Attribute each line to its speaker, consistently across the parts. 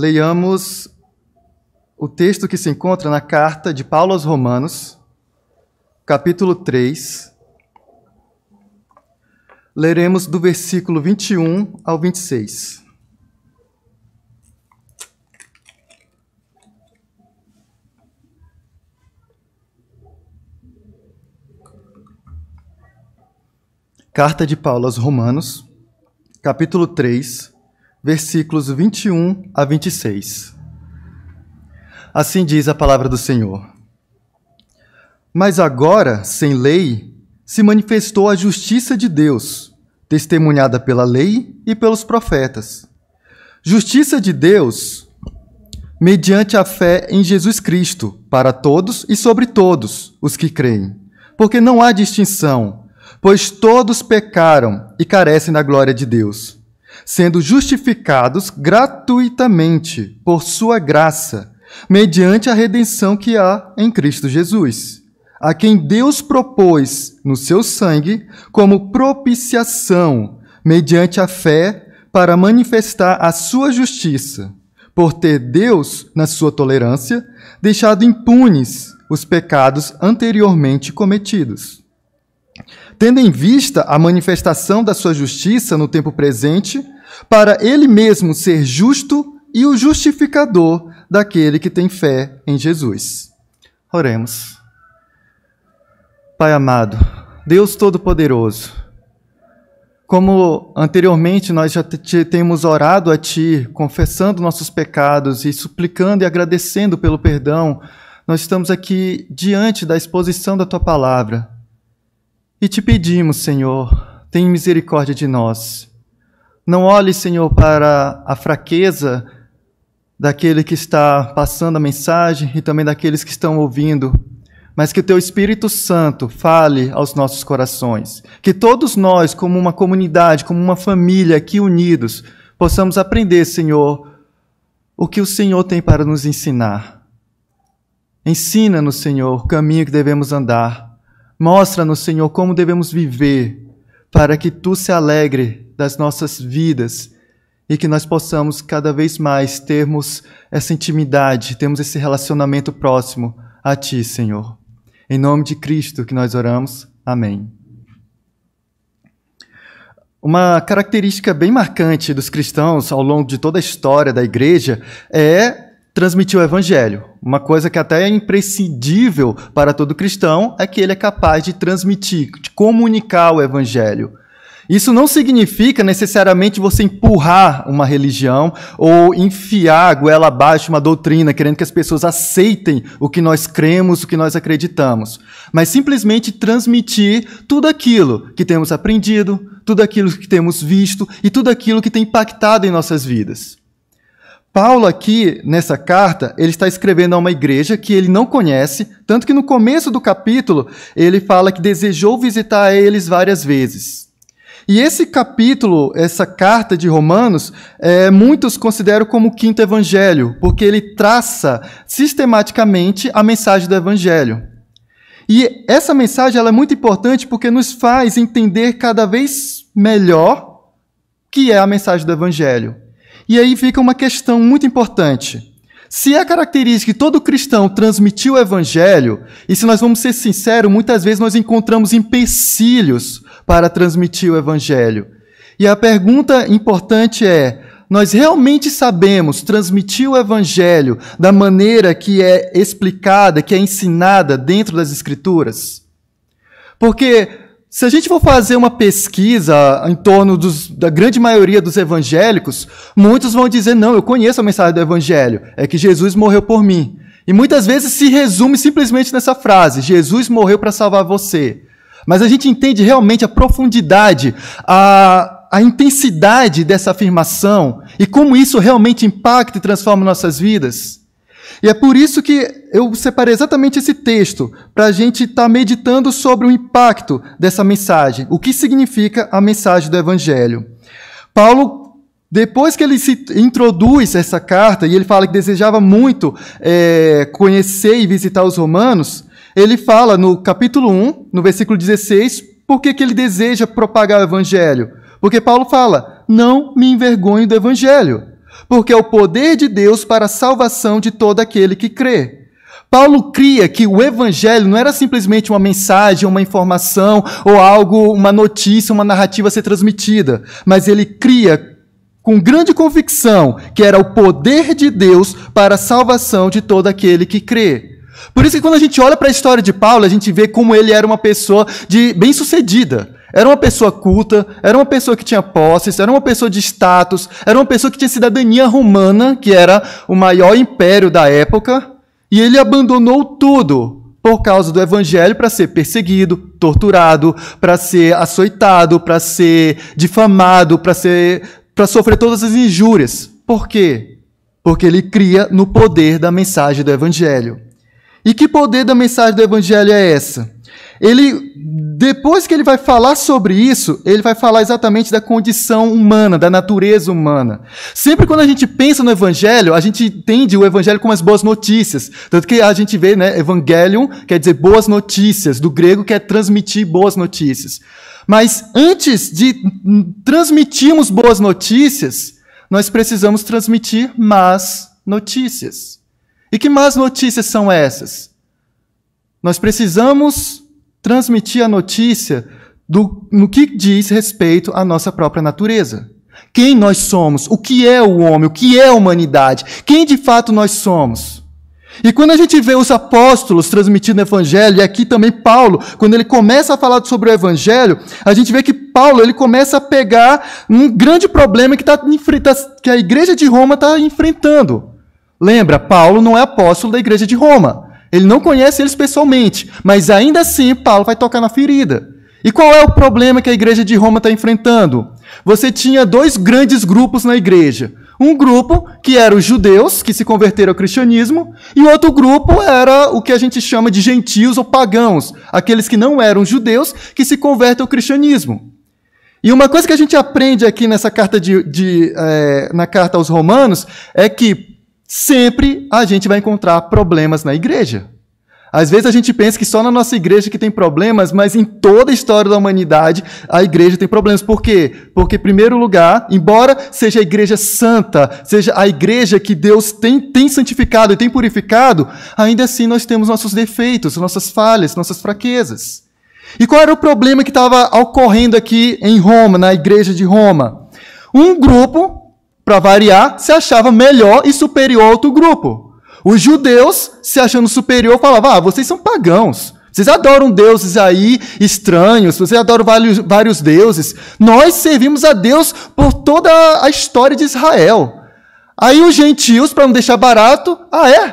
Speaker 1: leiamos o texto que se encontra na carta de Paulo aos Romanos, capítulo 3. Leremos do versículo 21 ao 26. Carta de Paulo aos Romanos, capítulo 3, versículos 21 a 26. Assim diz a palavra do Senhor. Mas agora, sem lei, se manifestou a justiça de Deus, testemunhada pela lei e pelos profetas. Justiça de Deus, mediante a fé em Jesus Cristo, para todos e sobre todos os que creem. Porque não há distinção, pois todos pecaram e carecem da glória de Deus, sendo justificados gratuitamente por sua graça, mediante a redenção que há em Cristo Jesus, a quem Deus propôs no seu sangue como propiciação, mediante a fé, para manifestar a sua justiça, por ter Deus, na sua tolerância, deixado impunes os pecados anteriormente cometidos. Tendo em vista a manifestação da sua justiça no tempo presente, para ele mesmo ser justo e o justificador daquele que tem fé em Jesus. Oremos. Pai amado, Deus Todo-Poderoso, como anteriormente nós já temos orado a Ti, confessando nossos pecados e suplicando e agradecendo pelo perdão, nós estamos aqui diante da exposição da Tua Palavra. E te pedimos, Senhor, tenha misericórdia de nós. Não olhe, Senhor, para a fraqueza daquele que está passando a mensagem e também daqueles que estão ouvindo, mas que o Teu Espírito Santo fale aos nossos corações. Que todos nós, como uma comunidade, como uma família aqui unidos, possamos aprender, Senhor, o que o Senhor tem para nos ensinar. Ensina-nos, Senhor, o caminho que devemos andar. Mostra-nos, Senhor, como devemos viver para que Tu se alegre das nossas vidas e que nós possamos cada vez mais termos essa intimidade, termos esse relacionamento próximo a Ti, Senhor. Em nome de Cristo que nós oramos. Amém. Uma característica bem marcante dos cristãos ao longo de toda a história da igreja é transmitir o evangelho. Uma coisa que até é imprescindível para todo cristão é que ele é capaz de transmitir, de comunicar o evangelho. Isso não significa necessariamente você empurrar uma religião ou enfiar a goela abaixo uma doutrina, querendo que as pessoas aceitem o que nós cremos, o que nós acreditamos. Mas simplesmente transmitir tudo aquilo que temos aprendido, tudo aquilo que temos visto e tudo aquilo que tem impactado em nossas vidas. Paulo aqui, nessa carta, ele está escrevendo a uma igreja que ele não conhece, tanto que no começo do capítulo ele fala que desejou visitar eles várias vezes. E esse capítulo, essa carta de Romanos, muitos consideram como o quinto evangelho, porque ele traça sistematicamente a mensagem do evangelho. E essa mensagem ela é muito importante porque nos faz entender cada vez melhor o que é a mensagem do evangelho. E aí fica uma questão muito importante. Se é característica que todo cristão transmitiu o evangelho, e se nós vamos ser sinceros, muitas vezes nós encontramos empecilhos para transmitir o evangelho. E a pergunta importante é, nós realmente sabemos transmitir o evangelho da maneira que é explicada, que é ensinada dentro das Escrituras? Porque se a gente for fazer uma pesquisa em torno da grande maioria dos evangélicos, muitos vão dizer, não, eu conheço a mensagem do evangelho, é que Jesus morreu por mim. E muitas vezes se resume simplesmente nessa frase, Jesus morreu para salvar você. Mas a gente entende realmente a profundidade, a intensidade dessa afirmação e como isso realmente impacta e transforma nossas vidas. E é por isso que eu separei exatamente esse texto, para a gente estar meditando sobre o impacto dessa mensagem, o que significa a mensagem do Evangelho. Paulo, depois que ele se introduz essa carta, e ele fala que desejava muito conhecer e visitar os romanos, ele fala no capítulo 1, no versículo 16, por que ele deseja propagar o Evangelho. Porque Paulo fala, não me envergonho do Evangelho, porque é o poder de Deus para a salvação de todo aquele que crê. Paulo cria que o evangelho não era simplesmente uma mensagem, uma informação ou algo, uma notícia, uma narrativa a ser transmitida, mas ele cria com grande convicção que era o poder de Deus para a salvação de todo aquele que crê. Por isso que quando a gente olha para a história de Paulo, a gente vê como ele era uma pessoa bem-sucedida. Era uma pessoa culta, era uma pessoa que tinha posses, era uma pessoa de status, era uma pessoa que tinha cidadania romana, que era o maior império da época. E ele abandonou tudo por causa do evangelho para ser perseguido, torturado, para ser açoitado, para ser difamado, para sofrer todas as injúrias. Por quê? Porque ele cria no poder da mensagem do evangelho. E que poder da mensagem do evangelho é essa? Depois que ele vai falar sobre isso, ele vai falar exatamente da condição humana, da natureza humana. Sempre quando a gente pensa no evangelho, a gente entende o evangelho como as boas notícias. Tanto que a gente vê, né, evangelion quer dizer boas notícias, do grego quer transmitir boas notícias. Mas antes de transmitirmos boas notícias, nós precisamos transmitir más notícias. E que más notícias são essas? Nós precisamos transmitir a notícia no que diz respeito à nossa própria natureza. Quem nós somos, o que é o homem, o que é a humanidade, quem de fato nós somos. E quando a gente vê os apóstolos transmitindo o evangelho, e aqui também Paulo, quando ele começa a falar sobre o evangelho, a gente vê que Paulo ele começa a pegar um grande problema que a igreja de Roma está enfrentando. Lembra, Paulo não é apóstolo da igreja de Roma. Ele não conhece eles pessoalmente, mas ainda assim Paulo vai tocar na ferida. E qual é o problema que a igreja de Roma está enfrentando? Você tinha dois grandes grupos na igreja. Um grupo que era os judeus, que se converteram ao cristianismo, e outro grupo era o que a gente chama de gentios ou pagãos, aqueles que não eram judeus, que se convertem ao cristianismo. E uma coisa que a gente aprende aqui nessa carta na carta aos Romanos é que sempre a gente vai encontrar problemas na igreja. Às vezes a gente pensa que só na nossa igreja que tem problemas, mas em toda a história da humanidade a igreja tem problemas. Por quê? Porque, em primeiro lugar, embora seja a igreja santa, seja a igreja que Deus tem santificado e tem purificado, ainda assim nós temos nossos defeitos, nossas falhas, nossas fraquezas. E qual era o problema que estava ocorrendo aqui em Roma, na igreja de Roma? Um grupo, para variar, se achava melhor e superior ao outro grupo. Os judeus, se achando superior, falavam, vocês são pagãos, vocês adoram deuses aí estranhos, vocês adoram vários deuses. Nós servimos a Deus por toda a história de Israel. Aí os gentios, para não deixar barato,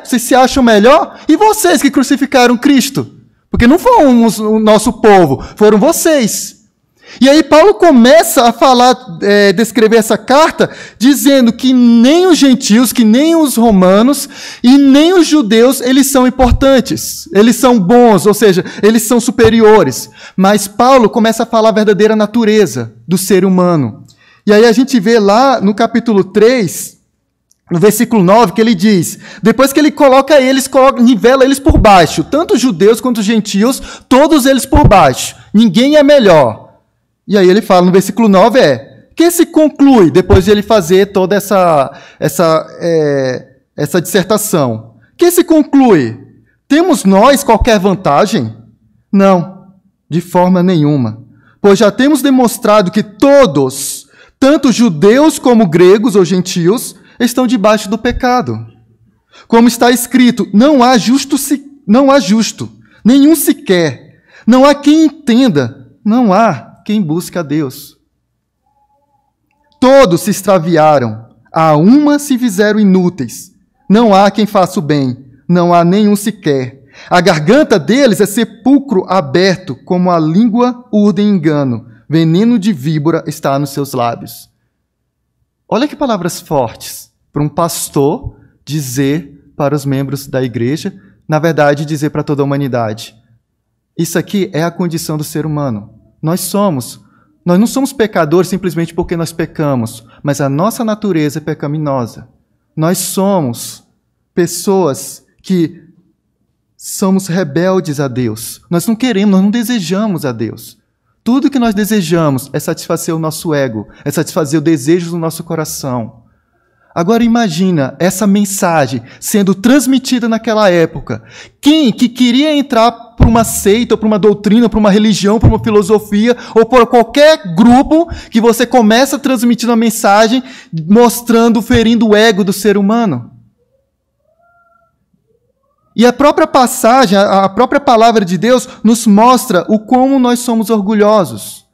Speaker 1: vocês se acham melhor? E vocês que crucificaram Cristo? Porque não foram o nosso povo, foram vocês. E aí Paulo começa a falar, descrever essa carta, dizendo que nem os gentios, que nem os romanos e nem os judeus, eles são importantes, eles são bons, ou seja, eles são superiores. Mas Paulo começa a falar a verdadeira natureza do ser humano. E aí a gente vê lá no capítulo 3, no versículo 9, que ele diz, depois que ele nivela eles por baixo, tanto os judeus quanto os gentios, todos eles por baixo, ninguém é melhor. E aí ele fala no versículo 9, que se conclui, depois de ele fazer toda essa dissertação, que se conclui? Temos nós qualquer vantagem? Não, de forma nenhuma. Pois já temos demonstrado que todos, tanto judeus como gregos ou gentios, estão debaixo do pecado. Como está escrito, não há justo, nenhum sequer. Não há quem entenda, não há quem busca a Deus. Todos se extraviaram, a uma se fizeram inúteis. Não há quem faça o bem, não há nenhum sequer. A garganta deles é sepulcro aberto, como a língua urde engano. Veneno de víbora está nos seus lábios. Olha que palavras fortes para um pastor dizer para os membros da igreja, na verdade, dizer para toda a humanidade. Isso aqui é a condição do ser humano. Nós não somos pecadores simplesmente porque nós pecamos, mas a nossa natureza é pecaminosa. Nós somos pessoas que somos rebeldes a Deus. Nós não queremos, nós não desejamos a Deus. Tudo que nós desejamos é satisfazer o nosso ego, é satisfazer o desejo do nosso coração. Agora imagina essa mensagem sendo transmitida naquela época. Quem que queria entrar por uma seita, ou por uma doutrina, por uma religião, por uma filosofia, ou por qualquer grupo que você começa transmitindo a mensagem, mostrando, ferindo o ego do ser humano. E a própria passagem, a própria palavra de Deus nos mostra o como nós somos orgulhosos.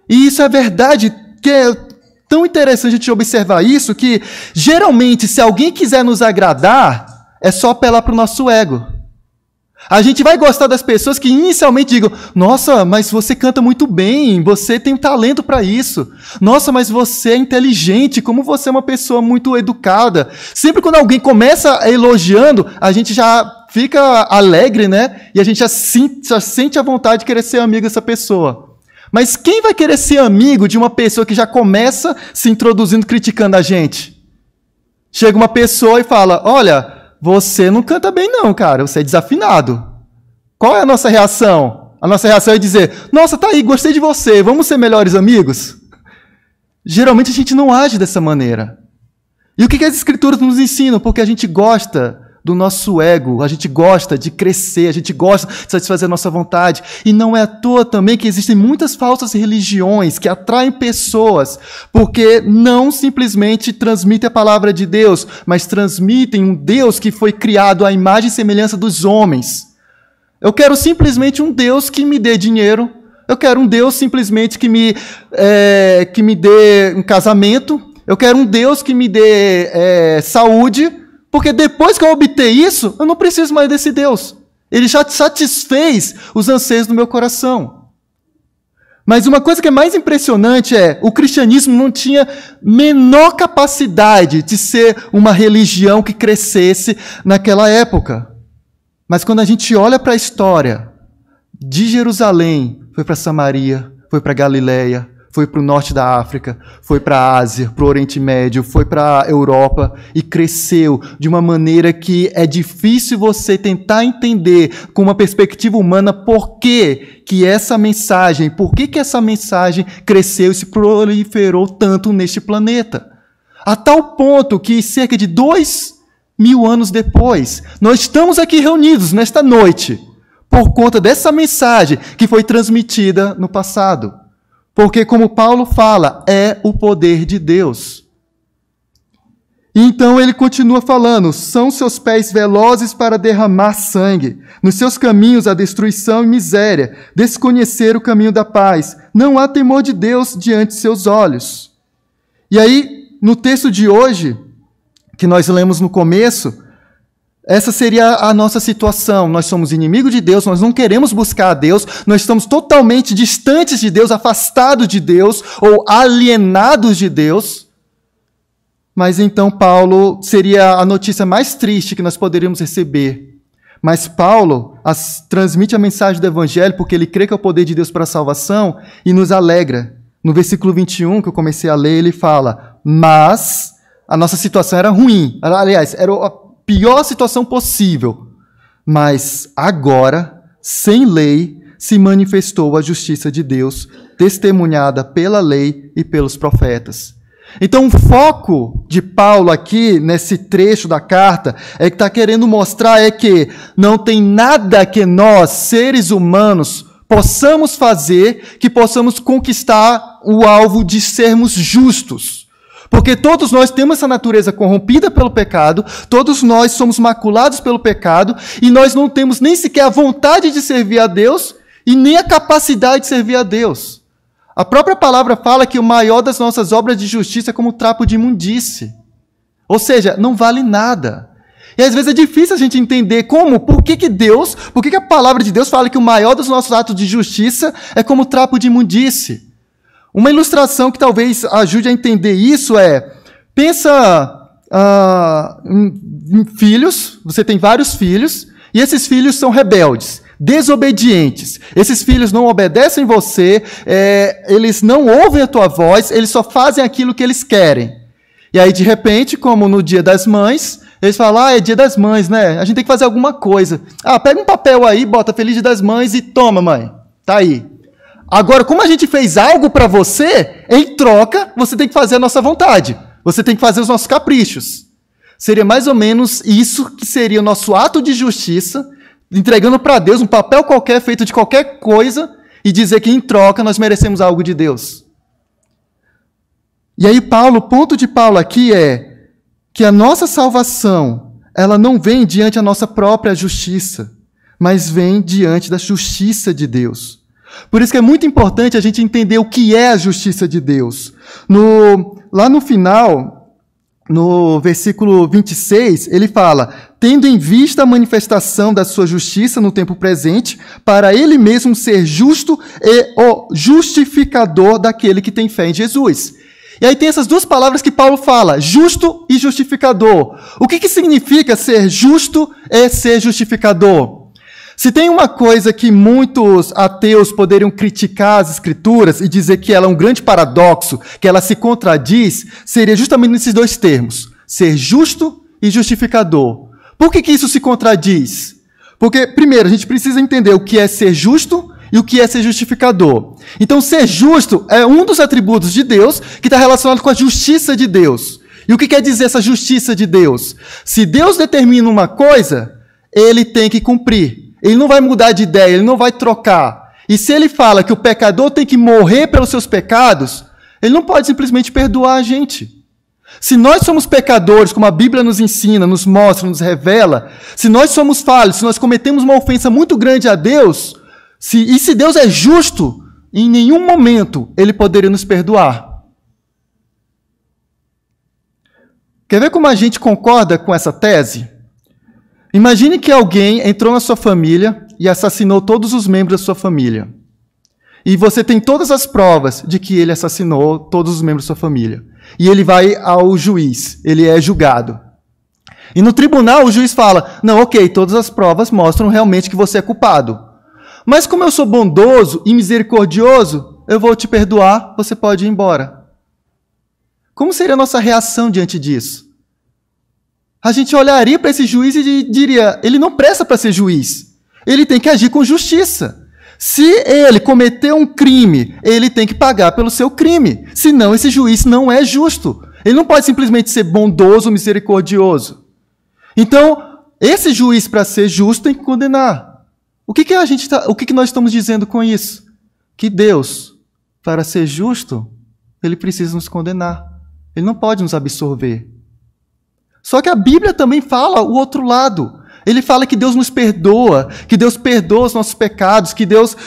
Speaker 1: E isso é verdade, que é tão interessante a gente observar isso, que geralmente se alguém quiser nos agradar, é só apelar para o nosso ego. A gente vai gostar das pessoas que inicialmente digam: nossa, mas você canta muito bem, você tem um talento para isso. Nossa, mas você é inteligente, como você é uma pessoa muito educada. Sempre quando alguém começa elogiando, a gente já fica alegre, né? E a gente já sente a vontade de querer ser amigo dessa pessoa. Mas quem vai querer ser amigo de uma pessoa que já começa se introduzindo, criticando a gente? Chega uma pessoa e fala: olha, você não canta bem não, cara, você é desafinado. Qual é a nossa reação? A nossa reação é dizer: nossa, tá aí, gostei de você, vamos ser melhores amigos? Geralmente a gente não age dessa maneira. E o que as Escrituras nos ensinam? Porque a gente gosta do nosso ego, a gente gosta de crescer, a gente gosta de satisfazer a nossa vontade. E não é à toa também que existem muitas falsas religiões que atraem pessoas, porque não simplesmente transmitem a palavra de Deus, mas transmitem um Deus que foi criado à imagem e semelhança dos homens. Eu quero simplesmente um Deus que me dê dinheiro, eu quero um Deus simplesmente que me dê um casamento, eu quero um Deus que me dê saúde, porque depois que eu obter isso, eu não preciso mais desse Deus. Ele já satisfez os anseios do meu coração. Mas uma coisa que é mais impressionante é: o cristianismo não tinha menor capacidade de ser uma religião que crescesse naquela época. Mas quando a gente olha para a história de Jerusalém, foi para Samaria, foi para Galileia, foi para o norte da África, foi para a Ásia, para o Oriente Médio, foi para a Europa e cresceu de uma maneira que é difícil você tentar entender com uma perspectiva humana por que essa mensagem cresceu e se proliferou tanto neste planeta. A tal ponto que cerca de 2000 anos depois, nós estamos aqui reunidos nesta noite por conta dessa mensagem que foi transmitida no passado. Porque, como Paulo fala, é o poder de Deus. E então ele continua falando: são seus pés velozes para derramar sangue, nos seus caminhos a destruição e miséria, desconhecer o caminho da paz. Não há temor de Deus diante de seus olhos. E aí, no texto de hoje, que nós lemos no começo, essa seria a nossa situação. Nós somos inimigos de Deus, nós não queremos buscar a Deus, nós estamos totalmente distantes de Deus, afastados de Deus ou alienados de Deus. Mas então Paulo seria a notícia mais triste que nós poderíamos receber. Mas Paulo transmite a mensagem do Evangelho porque ele crê que é o poder de Deus para a salvação e nos alegra. No versículo 21, que eu comecei a ler, ele fala: mas a nossa situação era ruim. Aliás, era a pior situação possível. Mas agora, sem lei, se manifestou a justiça de Deus, testemunhada pela lei e pelos profetas. Então, o foco de Paulo aqui, nesse trecho da carta, é que está querendo mostrar que não tem nada que nós, seres humanos, possamos fazer que possamos conquistar o alvo de sermos justos. Porque todos nós temos essa natureza corrompida pelo pecado, todos nós somos maculados pelo pecado, e nós não temos nem sequer a vontade de servir a Deus e nem a capacidade de servir a Deus. A própria palavra fala que o maior das nossas obras de justiça é como trapo de imundície. Ou seja, não vale nada. E às vezes é difícil a gente entender por que a palavra de Deus fala que o maior dos nossos atos de justiça é como trapo de imundície. Uma ilustração que talvez ajude a entender isso pensa em filhos, você tem vários filhos, e esses filhos são rebeldes, desobedientes. Esses filhos não obedecem você, eles não ouvem a tua voz, eles só fazem aquilo que eles querem. E aí, de repente, como no Dia das Mães, eles falam: é Dia das Mães, né? A gente tem que fazer alguma coisa. Pega um papel aí, bota Feliz Dia das Mães e toma, mãe. Tá aí. Agora, como a gente fez algo para você, em troca, você tem que fazer a nossa vontade. Você tem que fazer os nossos caprichos. Seria mais ou menos isso que seria o nosso ato de justiça, entregando para Deus um papel qualquer, feito de qualquer coisa, e dizer que em troca nós merecemos algo de Deus. E aí o ponto de Paulo aqui é que a nossa salvação, ela não vem diante da nossa própria justiça, mas vem diante da justiça de Deus. Por isso que é muito importante a gente entender o que é a justiça de Deus. Lá no final, no versículo 26, ele fala: tendo em vista a manifestação da sua justiça no tempo presente, para ele mesmo ser justo e o justificador daquele que tem fé em Jesus. E aí tem essas duas palavras que Paulo fala, justo e justificador. O que significa ser justo e ser justificador? Se tem uma coisa que muitos ateus poderiam criticar as Escrituras e dizer que ela é um grande paradoxo, que ela se contradiz, seria justamente nesses dois termos, ser justo e justificador. Por que isso se contradiz? Porque, primeiro, a gente precisa entender o que é ser justo e o que é ser justificador. Então, ser justo é um dos atributos de Deus que está relacionado com a justiça de Deus. E o que quer dizer essa justiça de Deus? Se Deus determina uma coisa, ele tem que cumprir. Ele não vai mudar de ideia, ele não vai trocar. E se ele fala que o pecador tem que morrer pelos seus pecados, ele não pode simplesmente perdoar a gente. Se nós somos pecadores, como a Bíblia nos ensina, nos mostra, nos revela, se nós somos falhos, se nós cometemos uma ofensa muito grande a Deus, se Deus é justo, em nenhum momento ele poderia nos perdoar. Quer ver como a gente concorda com essa tese? Imagine que alguém entrou na sua família e assassinou todos os membros da sua família. E você tem todas as provas de que ele assassinou todos os membros da sua família. E ele vai ao juiz, ele é julgado. E no tribunal o juiz fala, não, ok, todas as provas mostram realmente que você é culpado. Mas como eu sou bondoso e misericordioso, eu vou te perdoar, você pode ir embora. Como seria a nossa reação diante disso? A gente olharia para esse juiz e diria, ele não presta para ser juiz. Ele tem que agir com justiça. Se ele cometeu um crime, ele tem que pagar pelo seu crime. Senão, esse juiz não é justo. Ele não pode simplesmente ser bondoso, misericordioso. Então, esse juiz, para ser justo, tem que condenar. O que nós estamos dizendo com isso? Que Deus, para ser justo, ele precisa nos condenar. Ele não pode nos absolver. Só que a Bíblia também fala o outro lado. Ele fala que Deus nos perdoa, que Deus perdoa os nossos pecados, que Deus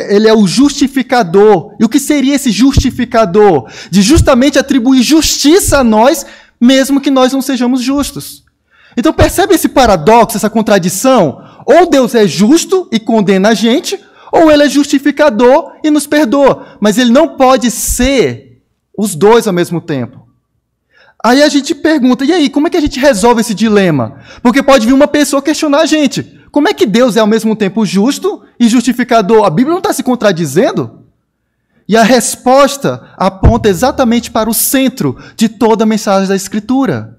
Speaker 1: ele é o justificador. E o que seria esse justificador? De justamente atribuir justiça a nós, mesmo que nós não sejamos justos. Então percebe esse paradoxo, essa contradição? Ou Deus é justo e condena a gente, ou ele é justificador e nos perdoa. Mas ele não pode ser os dois ao mesmo tempo. Aí a gente pergunta, e aí, como é que a gente resolve esse dilema? Porque pode vir uma pessoa questionar a gente. Como é que Deus é ao mesmo tempo justo e justificador? A Bíblia não está se contradizendo? E a resposta aponta exatamente para o centro de toda a mensagem da Escritura.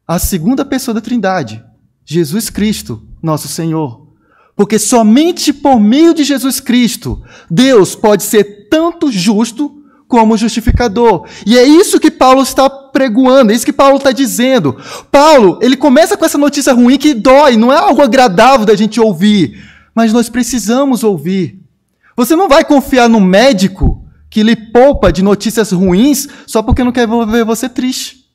Speaker 1: A segunda pessoa da Trindade, Jesus Cristo, nosso Senhor. Porque somente por meio de Jesus Cristo, Deus pode ser tanto justo como justificador. E é isso que Paulo está pregoando, é isso que Paulo está dizendo. Paulo, ele começa com essa notícia ruim que dói, não é algo agradável da gente ouvir, mas nós precisamos ouvir. Você não vai confiar no médico que lhe poupa de notícias ruins só porque não quer ver você triste.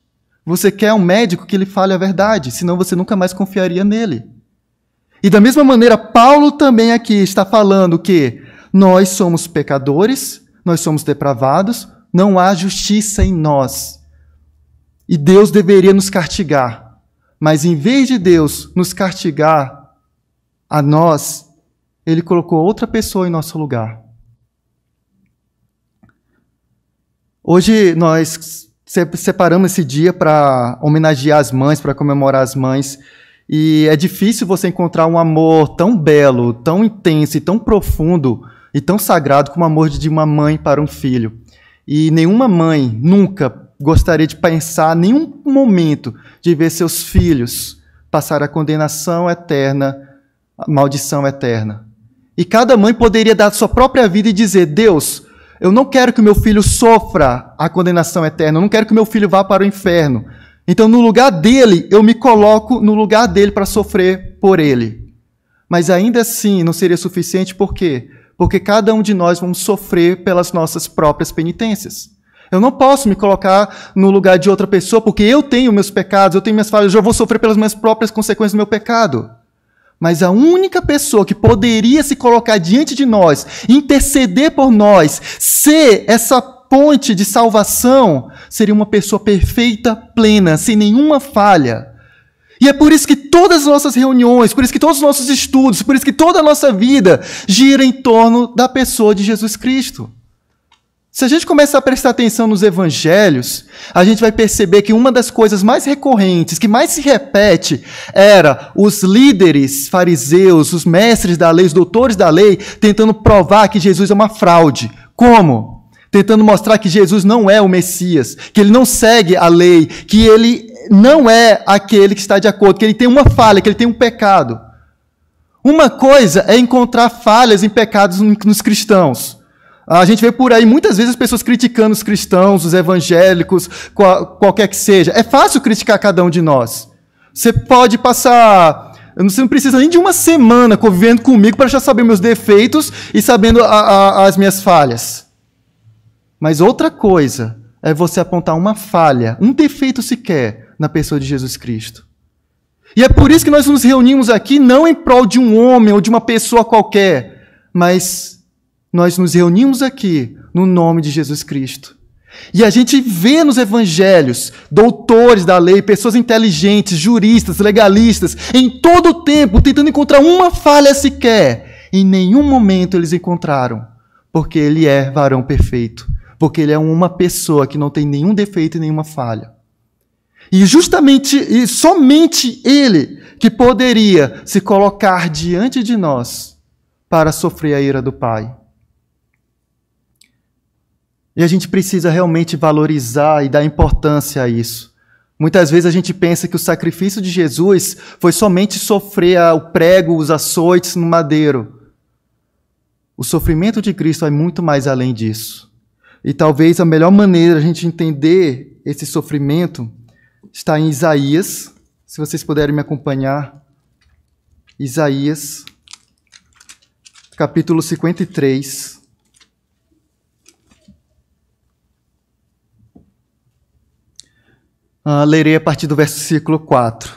Speaker 1: Você quer um médico que lhe fale a verdade, senão você nunca mais confiaria nele. E da mesma maneira, Paulo também aqui está falando que nós somos pecadores, nós somos depravados, não há justiça em nós. E Deus deveria nos castigar. Mas em vez de Deus nos castigar a nós, Ele colocou outra pessoa em nosso lugar. Hoje nós separamos esse dia para homenagear as mães, para comemorar as mães. E é difícil você encontrar um amor tão belo, tão intenso e tão profundo e tão sagrado como o amor de uma mãe para um filho. E nenhuma mãe nunca gostaria de pensar, nenhum momento, de ver seus filhos passar a condenação eterna, a maldição eterna. E cada mãe poderia dar sua própria vida e dizer, Deus, Eu não quero que o meu filho sofra a condenação eterna. Eu não quero que o meu filho vá para o inferno. Então, no lugar dele, eu me coloco no lugar dele para sofrer por ele. Mas ainda assim, não seria suficiente, por quê? Porque cada um de nós vamos sofrer pelas nossas próprias penitências. Eu não posso me colocar no lugar de outra pessoa, porque eu tenho meus pecados, eu tenho minhas falhas, eu já vou sofrer pelas minhas próprias consequências do meu pecado. Mas a única pessoa que poderia se colocar diante de nós, interceder por nós, ser essa ponte de salvação, seria uma pessoa perfeita, plena, sem nenhuma falha. E é por isso que todas as nossas reuniões, por isso que todos os nossos estudos, por isso que toda a nossa vida gira em torno da pessoa de Jesus Cristo. Se a gente começar a prestar atenção nos evangelhos, a gente vai perceber que uma das coisas mais recorrentes, que mais se repete, era os líderes fariseus, os mestres da lei, os doutores da lei, tentando provar que Jesus é uma fraude. Como? Tentando mostrar que Jesus não é o Messias, que ele não segue a lei, que ele não é aquele que está de acordo, que ele tem uma falha, que ele tem um pecado. Uma coisa é encontrar falhas em pecados nos cristãos. A gente vê por aí muitas vezes as pessoas criticando os cristãos, os evangélicos, qualquer que seja. É fácil criticar cada um de nós. Você pode passar... Você não precisa nem de uma semana convivendo comigo para já saber meus defeitos e sabendo as minhas falhas. Mas outra coisa é você apontar uma falha, um defeito sequer, na pessoa de Jesus Cristo. E é por isso que nós nos reunimos aqui não em prol de um homem ou de uma pessoa qualquer, mas... nós nos reunimos aqui no nome de Jesus Cristo. E a gente vê nos evangelhos doutores da lei, pessoas inteligentes, juristas, legalistas, em todo o tempo tentando encontrar uma falha sequer. Em nenhum momento eles encontraram, porque ele é varão perfeito, porque ele é uma pessoa que não tem nenhum defeito e nenhuma falha. E justamente e somente ele que poderia se colocar diante de nós para sofrer a ira do Pai. E a gente precisa realmente valorizar e dar importância a isso. Muitas vezes a gente pensa que o sacrifício de Jesus foi somente sofrer o prego, os açoites no madeiro. O sofrimento de Cristo vai muito mais além disso. E talvez a melhor maneira de a gente entender esse sofrimento está em Isaías. Se vocês puderem me acompanhar. Isaías, capítulo 53. Lerei a partir do versículo 4.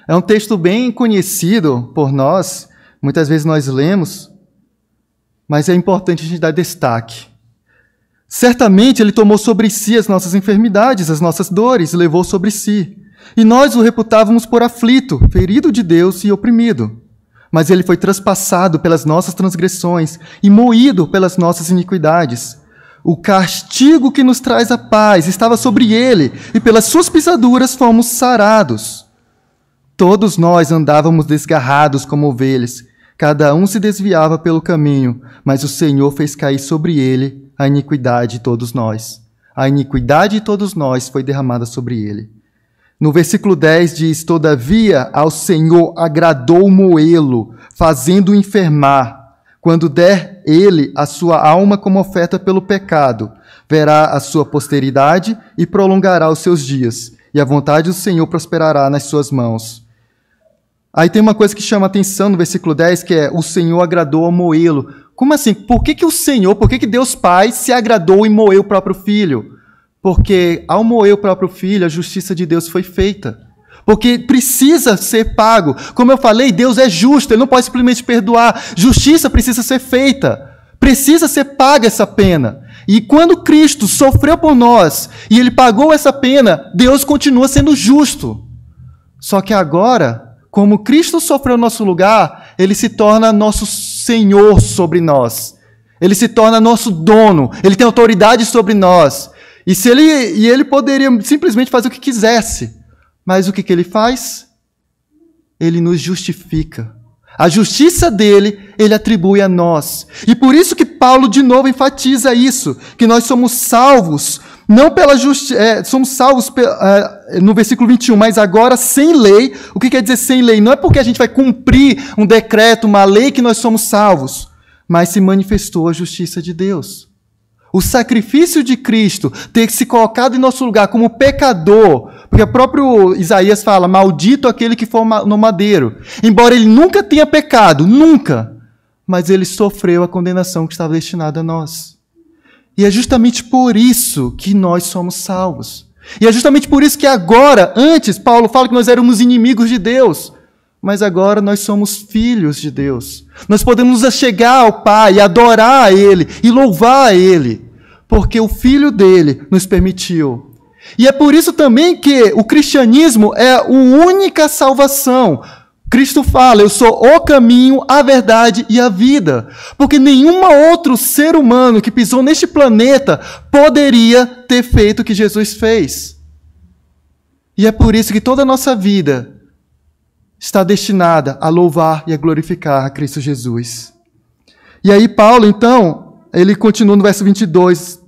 Speaker 1: É um texto bem conhecido por nós, muitas vezes nós lemos, mas é importante a gente dar destaque. Certamente ele tomou sobre si as nossas enfermidades, as nossas dores, levou sobre si. E nós o reputávamos por aflito, ferido de Deus e oprimido. Mas ele foi traspassado pelas nossas transgressões e moído pelas nossas iniquidades. O castigo que nos traz a paz estava sobre ele, e pelas suas pisaduras fomos sarados. Todos nós andávamos desgarrados como ovelhas, cada um se desviava pelo caminho, mas o Senhor fez cair sobre ele a iniquidade de todos nós. A iniquidade de todos nós foi derramada sobre ele. No versículo 10 diz: todavia ao Senhor agradou moê-lo, fazendo-o enfermar. Quando der ele a sua alma como oferta pelo pecado, verá a sua posteridade e prolongará os seus dias, e a vontade do Senhor prosperará nas suas mãos. Aí tem uma coisa que chama a atenção no versículo 10, que é: o Senhor agradou a moê-lo. Como assim? Por que o Senhor, por que Deus Pai se agradou em moer o próprio Filho? Porque ao moer o próprio Filho, a justiça de Deus foi feita. Porque precisa ser pago. Como eu falei, Deus é justo, ele não pode simplesmente perdoar. Justiça precisa ser feita. Precisa ser paga essa pena. E quando Cristo sofreu por nós e ele pagou essa pena, Deus continua sendo justo. Só que agora, como Cristo sofreu no nosso lugar, ele se torna nosso Senhor sobre nós. Ele se torna nosso dono. Ele tem autoridade sobre nós. E ele poderia simplesmente fazer o que quisesse. Mas o que ele faz? Ele nos justifica. A justiça dele, ele atribui a nós. E por isso que Paulo, de novo, enfatiza isso, que nós somos salvos, não pela justiça, somos salvos no versículo 21, mas agora sem lei. O que quer dizer sem lei? Não é porque a gente vai cumprir um decreto, uma lei, que nós somos salvos, mas se manifestou a justiça de Deus. O sacrifício de Cristo, ter se colocado em nosso lugar como pecador, porque o próprio Isaías fala, maldito aquele que for no madeiro. Embora ele nunca tenha pecado, nunca, mas ele sofreu a condenação que estava destinada a nós. E é justamente por isso que nós somos salvos. E é justamente por isso que agora, antes, Paulo fala que nós éramos inimigos de Deus, mas agora nós somos filhos de Deus. Nós podemos nos achegar ao Pai, adorar a Ele e louvar a Ele, porque o Filho dele nos permitiu. E é por isso também que o cristianismo é a única salvação. Cristo fala, eu sou o caminho, a verdade e a vida. Porque nenhum outro ser humano que pisou neste planeta poderia ter feito o que Jesus fez. E é por isso que toda a nossa vida está destinada a louvar e a glorificar a Cristo Jesus. E aí Paulo, então, ele continua no verso 22,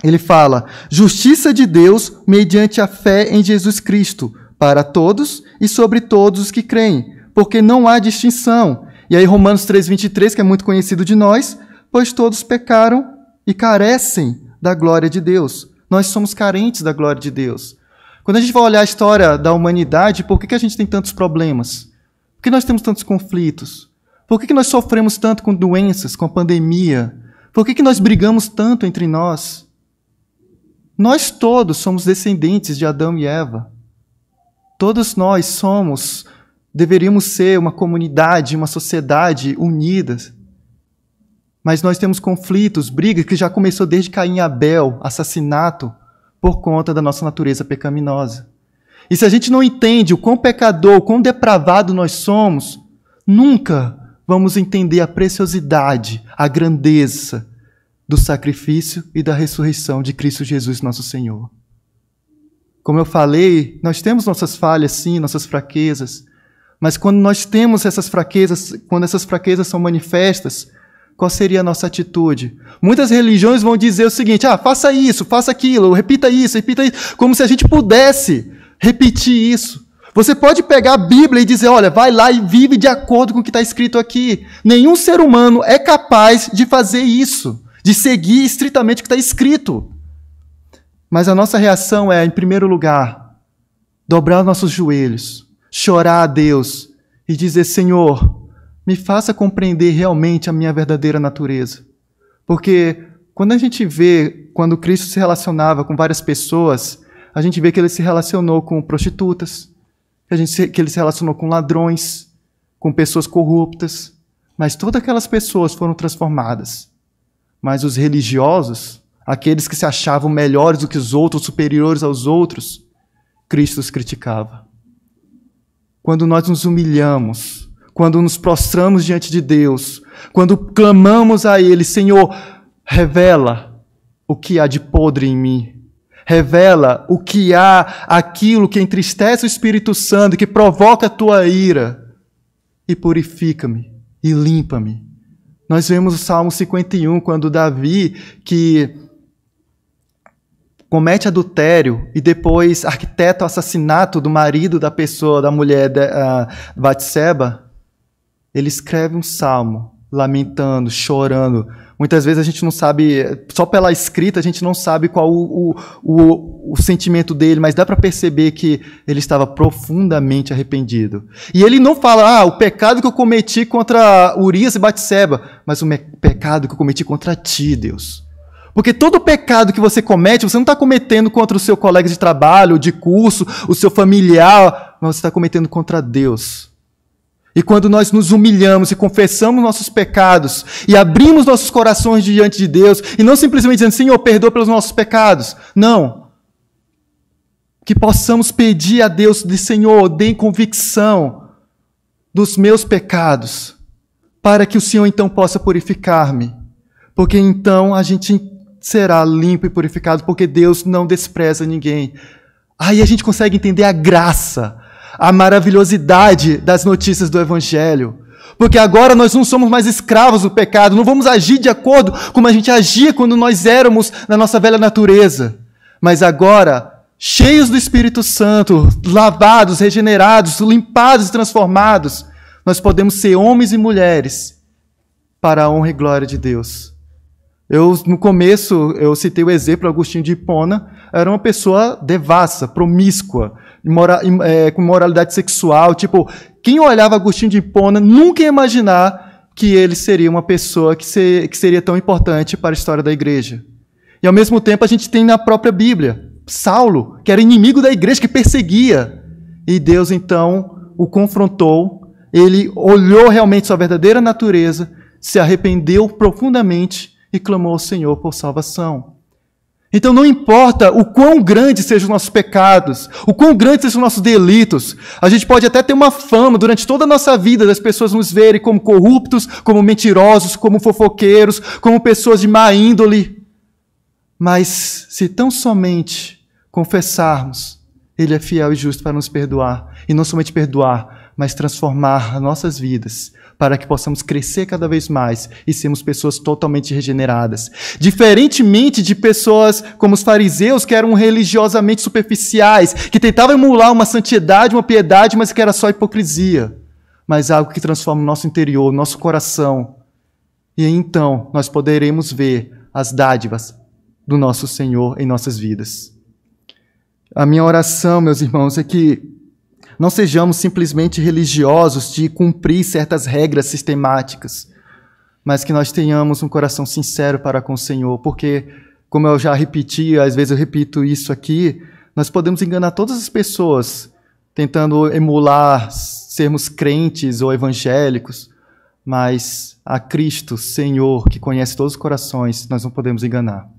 Speaker 1: ele fala, justiça de Deus mediante a fé em Jesus Cristo, para todos e sobre todos os que creem, porque não há distinção. E aí Romanos 3,23, que é muito conhecido de nós, pois todos pecaram e carecem da glória de Deus. Nós somos carentes da glória de Deus. Quando a gente vai olhar a história da humanidade, por que a gente tem tantos problemas? Por que nós temos tantos conflitos? Por que nós sofremos tanto com doenças, com a pandemia? Por que nós brigamos tanto entre nós? Nós todos somos descendentes de Adão e Eva. Todos nós deveríamos ser uma comunidade, uma sociedade unidas. Mas nós temos conflitos, brigas que já começou desde Caim e Abel, assassinato, por conta da nossa natureza pecaminosa. E se a gente não entende o quão pecador, o quão depravado nós somos, nunca vamos entender a preciosidade, a grandeza do sacrifício e da ressurreição de Cristo Jesus, nosso Senhor. Como eu falei, nós temos nossas falhas, sim, nossas fraquezas, mas quando nós temos essas fraquezas, quando essas fraquezas são manifestas, qual seria a nossa atitude? Muitas religiões vão dizer o seguinte, faça isso, faça aquilo, repita isso, como se a gente pudesse repetir isso. Você pode pegar a Bíblia e dizer, olha, vai lá e vive de acordo com o que está escrito aqui. Nenhum ser humano é capaz de fazer isso, de seguir estritamente o que está escrito. Mas a nossa reação é, em primeiro lugar, dobrar nossos joelhos, chorar a Deus e dizer, Senhor, me faça compreender realmente a minha verdadeira natureza. Porque quando a gente vê, quando Cristo se relacionava com várias pessoas, a gente vê que ele se relacionou com prostitutas, que ele se relacionou com ladrões, com pessoas corruptas, mas todas aquelas pessoas foram transformadas. Mas os religiosos, aqueles que se achavam melhores do que os outros, superiores aos outros, Cristo os criticava. Quando nós nos humilhamos, quando nos prostramos diante de Deus, quando clamamos a Ele, Senhor, revela o que há de podre em mim, revela o que há, aquilo que entristece o Espírito Santo, que provoca a tua ira, e purifica-me, e limpa-me. Nós vemos o Salmo 51, quando Davi, que comete adultério e depois arquiteta o assassinato do marido da pessoa, da mulher Batseba, ele escreve um salmo, lamentando, chorando. Muitas vezes a gente não sabe, só pela escrita a gente não sabe qual o sentimento dele, mas dá para perceber que ele estava profundamente arrependido. E ele não fala, o pecado que eu cometi contra Urias e Batseba, mas o pecado que eu cometi contra ti, Deus. Porque todo pecado que você comete, você não está cometendo contra o seu colega de trabalho, de curso, o seu familiar, mas você está cometendo contra Deus. E quando nós nos humilhamos e confessamos nossos pecados e abrimos nossos corações diante de Deus, e não simplesmente dizendo, Senhor, perdoa pelos nossos pecados. Não. Que possamos pedir a Deus, Senhor, dê convicção dos meus pecados, para que o Senhor então possa purificar-me. Porque então a gente será limpo e purificado, porque Deus não despreza ninguém. Aí a gente consegue entender a graça, a maravilhosidade das notícias do Evangelho. Porque agora nós não somos mais escravos do pecado, não vamos agir de acordo como a gente agia quando nós éramos na nossa velha natureza. Mas agora, cheios do Espírito Santo, lavados, regenerados, limpados e transformados, nós podemos ser homens e mulheres para a honra e glória de Deus. No começo, eu citei o exemplo, Agostinho de Hipona era uma pessoa devassa, promíscua, com moralidade sexual. Tipo, quem olhava Agostinho de Hipona nunca ia imaginar que ele seria uma pessoa que seria tão importante para a história da igreja. E ao mesmo tempo a gente tem na própria Bíblia Saulo, que era inimigo da igreja, que perseguia. E Deus então o confrontou, ele olhou realmente sua verdadeira natureza, se arrependeu profundamente e clamou ao Senhor por salvação. Então não importa o quão grandes sejam os nossos pecados, o quão grandes sejam os nossos delitos, a gente pode até ter uma fama durante toda a nossa vida das pessoas nos verem como corruptos, como mentirosos, como fofoqueiros, como pessoas de má índole. Mas se tão somente confessarmos, Ele é fiel e justo para nos perdoar, e não somente perdoar, mas transformar as nossas vidas, para que possamos crescer cada vez mais e sermos pessoas totalmente regeneradas. Diferentemente de pessoas como os fariseus, que eram religiosamente superficiais, que tentavam emular uma santidade, uma piedade, mas que era só hipocrisia. Mas algo que transforma o nosso interior, o nosso coração. E então nós poderemos ver as dádivas do nosso Senhor em nossas vidas. A minha oração, meus irmãos, é que não sejamos simplesmente religiosos de cumprir certas regras sistemáticas, mas que nós tenhamos um coração sincero para com o Senhor, porque, como eu já repeti, às vezes eu repito isso aqui, nós podemos enganar todas as pessoas, tentando emular sermos crentes ou evangélicos, mas a Cristo, Senhor, que conhece todos os corações, nós não podemos enganar.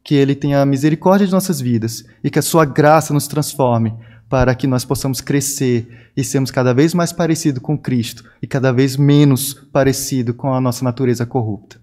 Speaker 1: Que Ele tenha misericórdia de nossas vidas e que a sua graça nos transforme para que nós possamos crescer e sermos cada vez mais parecidos com Cristo e cada vez menos parecidos com a nossa natureza corrupta.